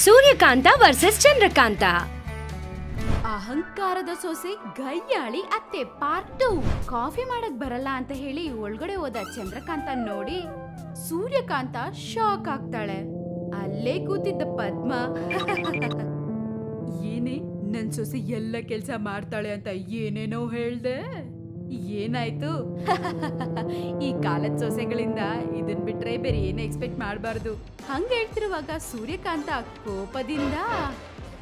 Suryakanta versus Chandrakanta. ಅಹಂಕಾರದ ಸೊಸೆ ಗಯ್ಯಾಳಿ ಅತ್ತೆ ಪಾರ್ಟ್ 2. ಕಾಫಿ ಮಾಡಕ್ ಬರಲ್ಲ ಅಂತ ಹೇಳಿ ಒಳಗಡೆ ಹೋದ ಚಂದ್ರಕಾಂತ ನೋಡಿ ಸೂರ್ಯಕಾಂತ ಶಾಕ್ ಆಗ್ತಾಳೆ. ಅಲ್ಲೇ ಕೂತಿದ್ದ ಪದ್ಮ ಏನೇ ನನ್ ಸೊಸೆ ಎಲ್ಲ ಕೆಲ್ಸ ಮಾಡ್ತಾಳೆ ಅಂತ ಏನೇನೋ ಹೇಳ್ದೆ, ಏನಾಯ್ತು? ಈ ಕಾಲದ ಸೊಸೆಗಳಿಂದ ಇದನ್ ಬಿಟ್ರೆ ಬೇರೆ ಏನು ಎಕ್ಸ್ಪೆಕ್ಟ್ ಮಾಡಬಾರ್ದು. ಹಂಗ ಹೇಳ್ತಿರುವಾಗ ಸೂರ್ಯಕಾಂತ ಕೋಪದಿಂದ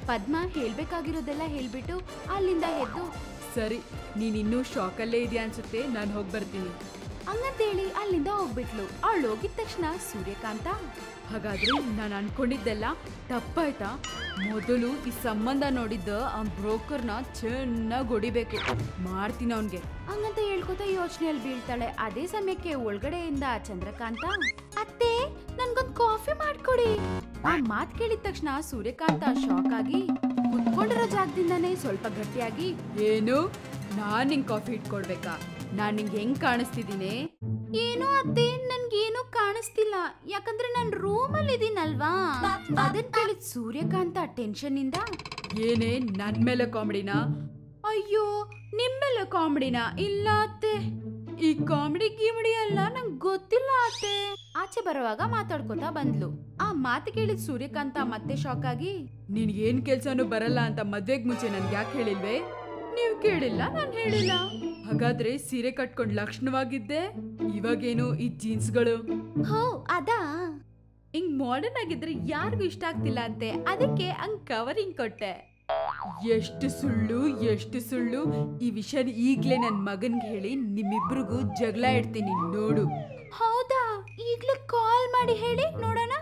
ಪದ್ಮ ಹೇಳ್ಬೇಕಾಗಿರೋದೆಲ್ಲ ಹೇಳ್ಬಿಟ್ಟು ಅಲ್ಲಿಂದ ಎದ್ದು, ಸರಿ ನೀನಿನ್ನೂ ಶಾಕಲ್ಲೇ ಇದೆಯಾ ಅನ್ಸುತ್ತೆ, ನಾನು ಹೋಗಿ ಬರ್ತೀನಿ ಹಂಗಂತೇಳಿ ಅಲ್ಲಿಂದ ಹೋಗ್ಬಿಟ್ಲು. ಅವಳು ಹೋಗಿದ ತಕ್ಷಣ ಸೂರ್ಯಕಾಂತ, ಹಾಗಾದ್ರೆ ನಾನು ಅನ್ಕೊಂಡಿದ್ದೆಲ್ಲ ತಪ್ಪಾಯ್ತಾ? ಮೊದಲು ಈ ಸಂಬಂಧ ನೋಡಿದ್ದ ಆ ಬ್ರೋಕರ್ನ ಚೆನ್ನಾಗಿ ಹೊಡಿಬೇಕು, ಮಾಡ್ತೀನಿ ಅವನ್ಗೆ ಹಂಗಂತ ಹೇಳ್ಕೊತ ಯೋಚನೆಯಲ್ಲಿ ಬೀಳ್ತಾಳೆ. ಅದೇ ಸಮಯಕ್ಕೆ ಒಳಗಡೆಯಿಂದ ಚಂದ್ರಕಾಂತ, ಅತ್ತೆ ನನ್ಗೊಂದ್ ಕಾಫಿ ಮಾಡ್ಕೊಡಿ. ಆ ಮಾತ್ ಕೇಳಿದ ತಕ್ಷಣ ಸೂರ್ಯಕಾಂತ ಶಾಕ್ ಆಗಿ ಕುತ್ಕೊಂಡಿರೋ ಜಾಗದಿಂದಾನೇ ಸ್ವಲ್ಪ ಗಟ್ಟಿಯಾಗಿ, ಏನು ನಾನ್ ನಿಂಗ್ ಕಾಫಿ ಇಟ್ಕೊಡ್ಬೇಕಾ? ನಾನ್ ನಿಂಗೆ ಹೆಂಗ್ ಕಾಣಿಸ್ತಿದ್ದೀನಿ? ಏನೋ ಅತ್ತೆ ನನ್ಗೇನು ಕಾಣಿಸ್ತಿಲ್ಲ, ಯಾಕಂದ್ರೆ ನಾನ್ ರೂಮ್ ಅಲ್ಲಿ ಇದೀನಲ್ವಾ. ಅದನ್ ಕೇಳಿದ ಸೂರ್ಯಕಾಂತ ಟೆನ್ಷನ್ ಇಂದ, ಏನೇ ನನ್ ಮೇಲೆ ಕಾಮಿಡಿನಾ? ಅಯ್ಯೋ ನಿಮ್ಮೆಲ್ಲ ಕಾಮಿಡಿನಾ? ಇಲ್ಲ ಅತ್ತೆ, ಈ ಕಾಮಿಡಿ ಗಿಮಿಡಿ ಅಲ್ಲ, ನಂಗೆ ಗೊತ್ತಿಲ್ಲ ಅತ್ತೆ. ಆಚೆ ಬರುವಾಗ ಮಾತಾಡ್ಕೊತಾ ಬಂದ್ಲು. ಆ ಮಾತು ಕೇಳಿದ ಸೂರ್ಯಕಾಂತ ಮತ್ತೆ ಶಾಕ್ ಆಗಿ, ನಿನ್ಗೇನ್ ಕೆಲ್ಸನೂ ಬರಲ್ಲ ಅಂತ ಮದ್ವೆಗ್ ಮುಂಚೆ ನನ್ಗೆ ಯಾಕೆ ಹೇಳಿಲ್ವೇ? ನೀವ್ ಕೇಳಿಲ್ಲ, ನಾನ್ ಹೇಳಿಲ್ಲ. ಹಾಗಾದ್ರೆ ಸೀರೆ ಕಟ್ಕೊಂಡ್ ಲಕ್ಷಣವಾಗಿದ್ದೆ, ಇವಾಗೇನು ಈ ಜೀನ್ಸ್ಗಳು? ಹೋ ಅದಾ, ಹಿಂಗ್ ಮಾಡರ್ನ್ ಆಗಿದ್ರೆ ಯಾರಿಗೂ ಇಷ್ಟ ಆಗ್ತಿಲ್ಲ ಅಂತೆ, ಅದಕ್ಕೆ ಹಂಗ್ ಕವರಿಂಗ್ ಕೊಟ್ಟೆ. ಎಷ್ಟು ಸುಳ್ಳು ಎಷ್ಟು ಸುಳ್ಳು! ಈ ವಿಷಯ ಈಗ್ಲೇ ನನ್ ಮಗನ್ಗೆ ಹೇಳಿ ನಿಮ್ಮಿಬ್ರಿಗೂ ಜಗಳ ಇಡ್ತೀನಿ ನೋಡು. ಹೌದಾ? ಈಗ್ಲೇ ಕಾಲ್ ಮಾಡಿ ಹೇಳಿ ನೋಡೋಣ.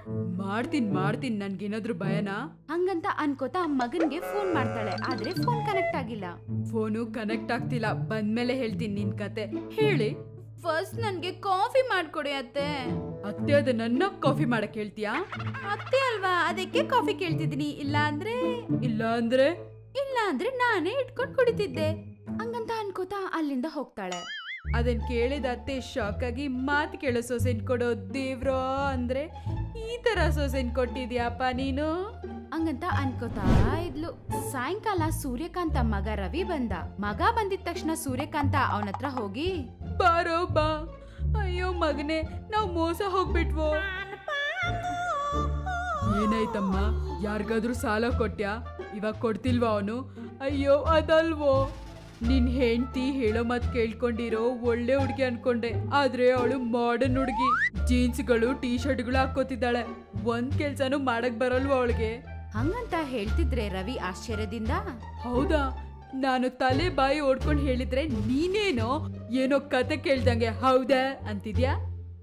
ಮಾಡ್ತೀನಿ ನನ್ಗೇನಾದ್ರೂ ಭಯನಾ? ಹಂಗಂತ ಅನ್ಕೋತಾ ಮಗನ್ಗೆ ಫೋನ್ ಮಾಡ್ತಾಳೆ. ಆದ್ರೆ ಫೋನ್ ಕನೆಕ್ಟ್ ಆಗಿಲ್ಲ. ಫೋನು ಕನೆಕ್ಟ್ ಆಗ್ತಿಲ್ಲ, ಬಂದ್ಮೇಲೆ ಹೇಳ್ತೀನಿ ನಿನ್ ಕತೆ. ಹೇಳಿ, ಫಸ್ಟ್ ನನ್ಗೆ ಕಾಫಿ ಮಾಡ್ಕೊಡಿ ಅತ್ತೆ. ಅತ್ತೆ ಅದ ನನ್ನ ಕಾಫಿ ಮಾಡಕ್ ಹೇಳ್ತೀಯಾ? ಅತ್ತೆ ಅಲ್ವಾ, ಅದಕ್ಕೆ ಕಾಫಿ ಕೇಳ್ತಿದ್ದೀನಿ. ಇಲ್ಲ ಅಂದ್ರೆ ನಾನೇ ಇಟ್ಕೊಂಡ್ ಕುಡಿತಿದ್ದೆ ಹಂಗಂತ ಅನ್ಕೋತಾ ಅಲ್ಲಿಂದ ಹೋಗ್ತಾಳೆ. ಅದನ್ ಕೇಳಿದ ಅತ್ತೆ ಶಾಕ್ ಆಗಿ, ಮಾತು ಕೇಳೋ ಸೊಸೆನ್ ಕೊಡೋ ದೇವ್ರೋ, ಅಂದ್ರೆ ಈ ತರ ಸೊಸೆನ್ ಕೊಟ್ಟಿದ್ಯಾಪ ನೀನು ಹಂಗಂತ ಅನ್ಕೋತಾ ಇದ್ಲು. ಸಾಯಂಕಾಲ ಸೂರ್ಯಕಾಂತ ಮಗ ರವಿ ಬಂದ. ಮಗ ಬಂದಿದ ತಕ್ಷಣ ಸೂರ್ಯಕಾಂತ ಅವನತ್ರ ಹೋಗಿ, ಬಾರೋ ಬಾ. ಅಯ್ಯೋ ಮಗನೇ, ನಾವ್ ಮೋಸ ಹೋಗ್ಬಿಟ್ವೋ. ಏನಾಯ್ತಮ್ಮ, ಯಾರಿಗಾದ್ರೂ ಸಾಲ ಕೊಟ್ಯಾ? ಇವಾಗ ಕೊಡ್ತಿಲ್ವಾ ಅವನು? ಅಯ್ಯೋ ಅದಲ್ವೋ, ನಿನ್ ಹೆಂಡತಿ ಹೇಳೋ ಮತ್ ಕೇಳ್ಕೊಂಡಿರೋ ಒಳ್ಳೆ ಹುಡುಗಿ ಅನ್ಕೊಂಡೆ, ಆದ್ರೆ ಅವಳು ಮಾಡರ್ನ್ ಹುಡುಗಿ. ಜೀನ್ಸ್ಗಳು ಟೀ ಶರ್ಟ್ಗಳು ಹಾಕೋತಿದ್ದಾಳೆ, ಒಂದ್ ಕೆಲ್ಸನೂ ಮಾಡಕ್ ಬರಲ್ವ ಅವಳಿಗೆ ಹಂಗಂತ ಹೇಳ್ತಿದ್ರೆ ರವಿ ಆಶ್ಚರ್ಯದಿಂದ, ಹೌದಾ? ನಾನು ತಲೆ ಬಾಯಿ ಓಡ್ಕೊಂಡ್ ಹೇಳಿದ್ರೆ ನೀನೇನೋ ಏನೋ ಕತೆ ಕೇಳ್ದಂಗೆ ಹೌದಾ ಅಂತಿದ್ಯಾ?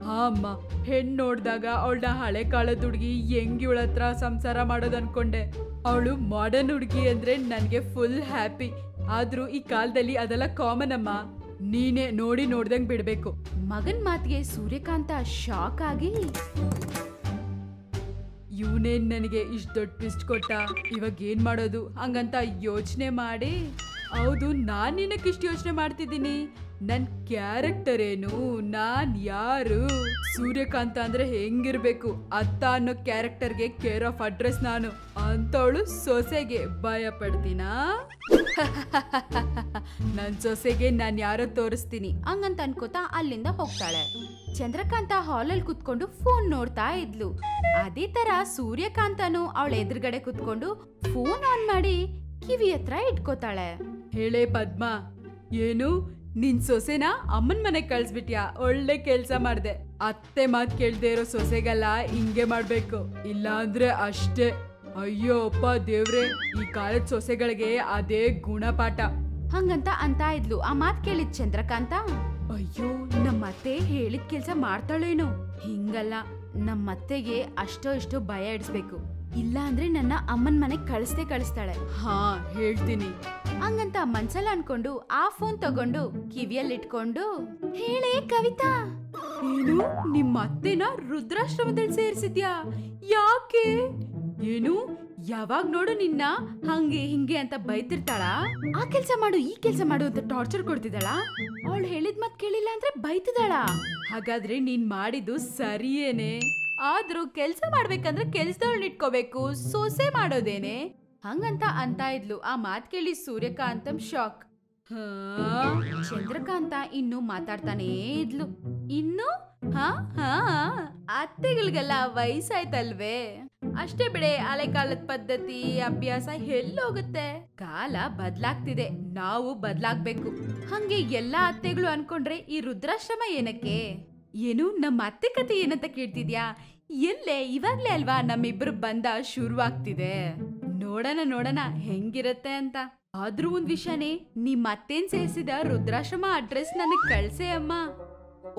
ಹಾ ಅಮ್ಮ, ಹೆಣ್ ನೋಡ್ದಾಗ ಅವಳನ್ನ ಹಳೆ ಕಾಲದ ಹುಡುಗಿ ಹೆಂಗ್ ಇವಳ ಹತ್ರ ಸಂಸಾರ ಮಾಡೋದು ಅನ್ಕೊಂಡೆ. ಅವಳು ಮಾಡರ್ನ್ ಹುಡುಗಿ ಅಂದ್ರೆ ನನ್ಗೆ ಫುಲ್ ಹ್ಯಾಪಿ. ಆದ್ರೂ ಈ ಕಾಲದಲ್ಲಿ ಅದೆಲ್ಲ ಕಾಮನ್ ಅಮ್ಮ, ನೀನೇ ನೋಡಿ ನೋಡ್ದಂಗ್ ಬಿಡ್ಬೇಕು. ಮಗನ್ ಮಾತಿಗೆ ಸೂರ್ಯಕಾಂತ ಶಾಕ್ ಆಗಿ, ಇವನೇನ್ ನನಗೆ ಇಷ್ಟ ದೊಡ್ಡ ಟ್ವಿಸ್ಟ್ ಕೊಟ್ಟ, ಇವಾಗ ಏನ್ ಮಾಡೋದು ಹಂಗಂತ ಯೋಚನೆ ಮಾಡಿ, ಹೌದು ನಾನ್ ನಿನಕ್ಕಿಷ್ಟು ಯೋಚನೆ ಮಾಡ್ತಿದ್ದೀನಿ, ನನ್ ಕ್ಯಾರೆಕ್ಟರ್ ಏನು, ನಾನ್ ಯಾರು? ಸೂರ್ಯಕಾಂತ ಅಂದ್ರೆ ಹೆಂಗಿರ್ಬೇಕು, ಅತ್ತ ಅನ್ನೋ ಕ್ಯಾರೆಕ್ಟರ್ಗೆ ಕೇರ್ ಆಫ್ ಅಡ್ರೆಸ್ ನಾನು. ಅಂತವಳು ಸೊಸೆಗೆ ಭಯ ಪಡ್ತೀನಾ? ನನ್ ಸೊಸೆಗೆ ನಾನ್ ಯಾರೋ ತೋರಿಸ್ತೀನಿ ಹಂಗಂತ ಅನ್ಕೋತಾ ಅಲ್ಲಿಂದ ಹೋಗ್ತಾಳೆ. ಚಂದ್ರಕಾಂತ ಹಾಲಲ್ಲಿ ಕುತ್ಕೊಂಡು ಫೋನ್ ನೋಡ್ತಾ ಇದ್ಲು. ಅದೇ ತರ ಸೂರ್ಯಕಾಂತನು ಅವಳ ಎದುರುಗಡೆ ಕುತ್ಕೊಂಡು ಫೋನ್ ಆನ್ ಮಾಡಿ ಕಿವಿ ಹತ್ರ ಇಟ್ಕೋತಾಳೆ. ಹೇಳೇ ಪದ್ಮ, ಏನು ನಿನ್ ಸೊಸೆನ ಅಮ್ಮನ್ ಮನೆಗ್ ಕಳ್ಸ್ಬಿಟ್ಯಾ? ಒಳ್ಳೆ ಕೆಲ್ಸ ಮಾಡ್ದೆ. ಅತ್ತೆ ಮಾತ್ ಕೇಳ್ದೆ ಇರೋ ಸೊಸೆಗಲ್ಲ ಹಿಂಗೆ ಮಾಡ್ಬೇಕು, ಇಲ್ಲ ಅಂದ್ರೆ ಅಷ್ಟೇ. ಅಯ್ಯೋ ಅಪ್ಪ ದೇವ್ರೆ, ಈ ಕಾಲದ ಸೊಸೆಗಳಿಗೆ ಅದೇ ಗುಣಪಾಠ ಹಂಗಂತ ಅಂತ ಇದ್ಲು. ಆ ಮಾತ್ ಕೇಳಿದ್ ಚಂದ್ರಕಾಂತ, ಅಯ್ಯೋ ನಮ್ಮತ್ತೆ ಹೇಳಿದ ಕೆಲ್ಸ ಮಾಡ್ತಾಳೇನು? ಹಿಂಗಲ್ಲ, ನಮ್ಮತ್ತೆಗೆ ಅಷ್ಟೋ ಇಷ್ಟೋ ಭಯ ಇಡಿಸ್ಬೇಕು, ಇಲ್ಲ ಅಂದ್ರೆ ನನ್ನ ಅಮ್ಮನ್ ಮನೆಗ್ ಕಳಿಸ್ತಾಳೆ. ಹಾ ಹೇಳ್ತೀನಿ ಹಂಗಂತ ಮನ್ಸಲ್ಲ ಅನ್ಕೊಂಡು ಆ ಫೋನ್ ತಗೊಂಡು ಕಿವಿಯಲ್ಲಿ ಇಟ್ಕೊಂಡು, ಹೇಳೇ ಕವಿತಾ, ಏನು ನಿಮ್ಮ ಅತ್ತೆನ ರುದ್ರಾಶ್ರಮದಲ್ಲಿ ಸೇರಿಸಿದ್ಯಾ? ಯಾಕೆ? ಏನು ಯಾವಾಗ ನೋಡು ನಿನ್ನ ಹಂಗೆ ಹಿಂಗೆ ಅಂತ ಬೈತಿರ್ತಾಳ? ಆ ಕೆಲ್ಸ ಮಾಡು ಈ ಕೆಲ್ಸ ಮಾಡು ಅಂತ ಟಾರ್ಚರ್ ಕೊಡ್ತಿದ್ದಾಳ? ಅವಳು ಹೇಳಿದ್ ಮತ್ ಕೇಳಿಲ್ಲ ಅಂದ್ರೆ ಬೈತಿದ್ದಾಳ? ಹಾಗಾದ್ರೆ ನೀನ್ ಮಾಡಿದ್ದು ಸರಿಯೇನೆ? ಆದ್ರೂ ಕೆಲ್ಸ ಮಾಡ್ಬೇಕಂದ್ರೆ ಕೆಲ್ಸದವ್ಳನ್ನ ಇಟ್ಕೋಬೇಕು, ಸೊಸೆ ಮಾಡೋದೇನೆ ಹಂಗಂತ ಅಂತ ಇದ್ಲು. ಆ ಮಾತ್ ಕೇಳಿ ಸೂರ್ಯಕಾಂತಂ ಶಾಕ್. ಚಂದ್ರಕಾಂತ ಇನ್ನು ಮಾತಾಡ್ತಾನೇ ಇದ್ಲು. ಇನ್ನು ಹಾ ಅತ್ತೆಗಳಿಗೆಲ್ಲ ವಯಸ್ಸಾಯ್ತಲ್ವೇ, ಅಷ್ಟೇ ಬಿಡೆ, ಹಳೆ ಕಾಲದ ಪದ್ಧತಿ ಅಭ್ಯಾಸ ಎಲ್ಲೋಗುತ್ತೆ. ಕಾಲ ಬದ್ಲಾಗ್ತಿದೆ, ನಾವು ಬದ್ಲಾಗ್ಬೇಕು. ಹಂಗೆ ಎಲ್ಲಾ ಅತ್ತೆಗಳು ಅನ್ಕೊಂಡ್ರೆ ಈ ವೃದ್ಧಾಶ್ರಮ ಏನಕ್ಕೆ? ಏನು ನಮ್ಮ ಅತ್ತೆ ಕತೆ ಏನಂತ ಕೇಳ್ತಿದ್ಯಾ? ಎಲ್ಲೇ ಇವಾಗ್ಲೇ ಅಲ್ವಾ ನಮ್ಮಿಬ್ರು ಬಂದ ಶುರುವಾಗ್ತಿದೆ. ನೋಡೋಣ ಹೆಂಗಿರತ್ತೆ ಅಂತ. ಆದ್ರೂ ಒಂದ್ ವಿಷಯನೇ, ನಿಮ್ ಅತ್ತೇನ್ ಸೇರಿಸಿದ ವೃದ್ಧಾಶ್ರಮ ಅಡ್ರೆಸ್ ನನಗ್ ಕಳ್ಸೆ ಅಮ್ಮ.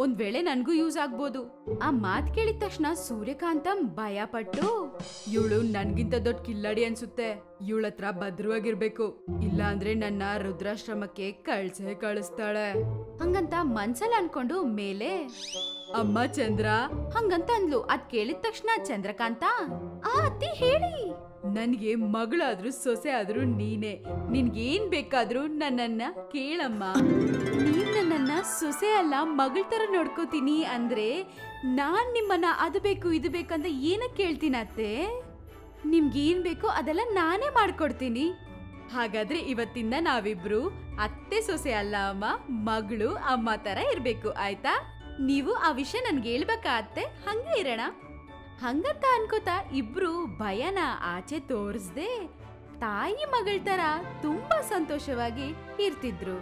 ಒಂದ್ ವೇಳೆ ನನ್ಗೂ ಯೂಸ್ ಆಗ್ಬೋದು. ಆ ಮಾತ್ ಕೇಳಿದ ತಕ್ಷಣ ಸೂರ್ಯಕಾಂತಂ ಭಯ ಪಟ್ಟು, ಇವಳು ನನ್ಗಿಂತ ದೊಡ್ಡ ಕಿಲ್ಲಡಿ ಅನ್ಸುತ್ತೆ, ಇವಳತ್ರ ಭದ್ರವಾಗಿರ್ಬೇಕು, ಇಲ್ಲ ಅಂದ್ರೆ ನನ್ನ ವೃದ್ಧಾಶ್ರಮಕ್ಕೆ ಕಳಿಸ್ತಾಳೆ ಹಂಗಂತ ಮನ್ಸಲ್ಲಿ ಅನ್ಕೊಂಡು ಮೇಲೆ ಅಮ್ಮ ಚಂದ್ರ ಹಂಗಂತ ಅಂದ್ಲು. ಅದ್ ಕೇಳಿದ ತಕ್ಷಣ ಚಂದ್ರಕಾಂತ, ಆ ಅತ್ತಿ ಹೇಳಿ, ನನ್ಗೆ ಮಗಳಾದ್ರೂ ಸೊಸೆ ಆದ್ರೂ ನೀನೆ, ನಿನ್ಗೇನ್ ಬೇಕಾದ್ರೂ ನನ್ನನ್ನ ಕೇಳಮ್ಮ. ನೀನ್ ನನ್ನನ್ನ ಸೊಸೆ ಅಲ್ಲ ಮಗಳ ತರ ನೋಡ್ಕೋತೀನಿ ಅಂದ್ರೆ ನಾನ್ ನಿಮ್ಮನ್ನ ಅದು ಬೇಕು ಇದು ಬೇಕಂತ ಏನಕ್ಕೆ ಕೇಳ್ತೀನಿ ಅತ್ತೆ? ನಿಮ್ಗೇನ್ ಬೇಕೋ ಅದೆಲ್ಲ ನಾನೇ ಮಾಡ್ಕೊಡ್ತೀನಿ. ಹಾಗಾದ್ರೆ ಇವತ್ತಿಂದ ನಾವಿಬ್ರು ಅತ್ತೆ ಸೊಸೆ ಅಲ್ಲ ಅಮ್ಮ, ಮಗಳು ಅಮ್ಮ ತರ ಇರ್ಬೇಕು, ಆಯ್ತಾ? ನೀವು ಆ ವಿಷಯ ನನ್ಗೆ ಹೇಳ್ಬೇಕಾ ಅತ್ತೆ? ಹಂಗೆ ಇರೋಣ ಹಂಗಂತ ಅನ್ಕೋತಾ ಇಬ್ರು ಭಯನ ಆಚೆ ತೋರಿಸ್ದೆ ತಾಯಿ ಮಗಳ ತರ ತುಂಬಾ ಸಂತೋಷವಾಗಿ ಇರ್ತಿದ್ರು.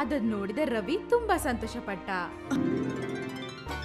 ಅದನ್ನ ನೋಡಿದ ರವಿ ತುಂಬಾ ಸಂತೋಷ ಪಟ್ಟ.